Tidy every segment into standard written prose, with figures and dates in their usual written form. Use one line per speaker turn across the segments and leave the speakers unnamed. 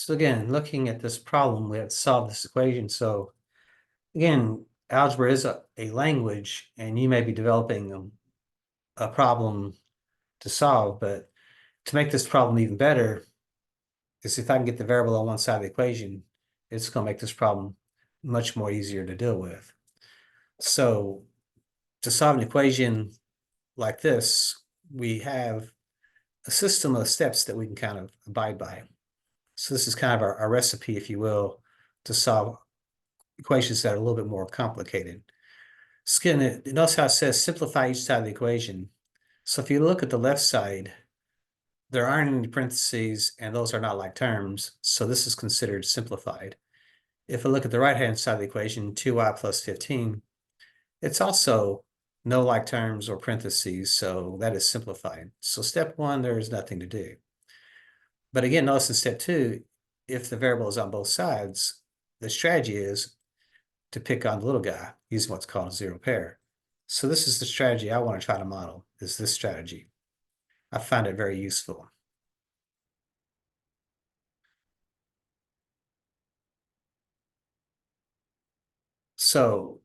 So again, looking at this problem, we have to solve this equation. So again, algebra is a language, and you may be developing a problem to solve, but to make this problem even better is if I can get the variable on one side of the equation, it's going to make this problem much more easier to deal with. So to solve an equation like this, we have a system of steps that we can kind of abide by. So this is kind of our recipe, if you will, to solve equations that are a little bit more complicated. Skin, notice how it says simplify each side of the equation. So if you look at the left side, there aren't any parentheses, and those are not like terms, so this is considered simplified. If I look at the right-hand side of the equation, 2y plus 15, it's also no like terms or parentheses, so that is simplified. So step one, there is nothing to do. But again, notice in step two, if the variable is on both sides, the strategy is to pick on the little guy using what's called a zero pair. So this is the strategy I want to try to model, is this strategy. I find it very useful. So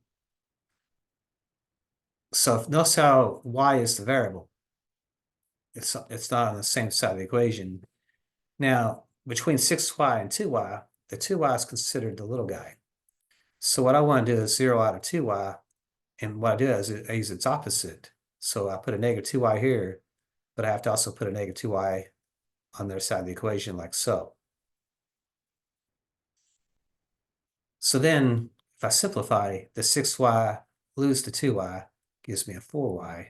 notice how y is the variable. It's not on the same side of the equation. Now, between 6y and 2y, the 2y is considered the little guy. So what I want to do is zero out of 2y, and what I do is I use its opposite. So I put a negative 2y here, but I have to also put a negative 2y on their side of the equation like so. So then if I simplify, the 6y lose the 2y, gives me a 4y,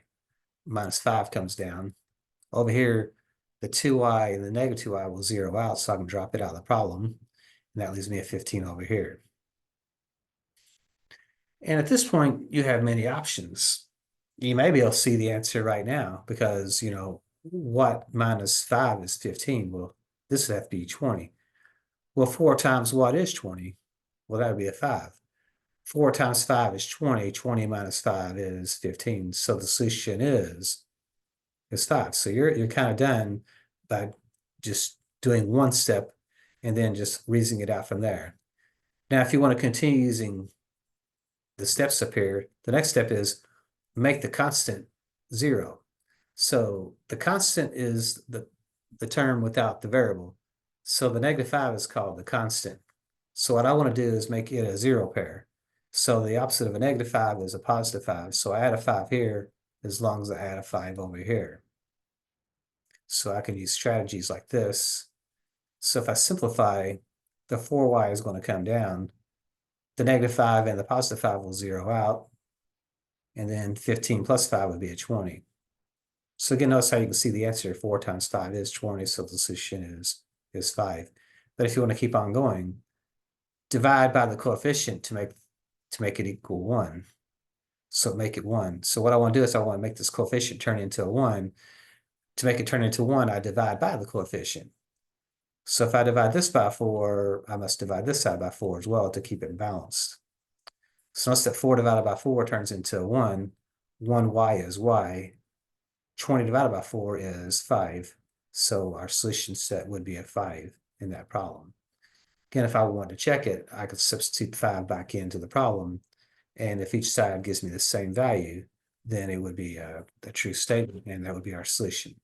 minus 5 comes down. Over here, the 2y and the negative 2y will zero out, so I can drop it out of the problem. And that leaves me a 15 over here. And at this point, you have many options. You may be able to see the answer right now because, what minus 5 is 15? Well, this would have to be 20. Well, 4 times what is 20? Well, that would be a 5. 4 times 5 is 20. 20 minus 5 is 15. So the solution is 5. So you're kind of done by just doing one step and then just reasoning it out from there. Now, if you want to continue using the steps up here, the next step is make the constant 0. So the constant is the term without the variable. So the negative 5 is called the constant. So what I want to do is make it a 0 pair. So the opposite of a negative 5 is a positive 5. So I add a 5 here as long as I add a 5 over here. So I can use strategies like this. So if I simplify, the 4y is going to come down. The negative 5 and the positive 5 will zero out. And then 15 plus 5 would be a 20. So again, notice how you can see the answer. 4 times 5 is 20, so the solution is 5. But if you want to keep on going, divide by the coefficient to make it equal 1. So make it 1. So what I want to do is I want to make this coefficient turn into a 1. To make it turn into 1, I divide by the coefficient. So if I divide this by 4, I must divide this side by 4 as well to keep it balanced. So notice that 4 divided by 4 turns into 1. 1y is y. 20 divided by 4 is 5. So our solution set would be a 5 in that problem. Again, if I want to check it, I could substitute 5 back into the problem. And if each side gives me the same value, then it would be a true statement, and that would be our solution.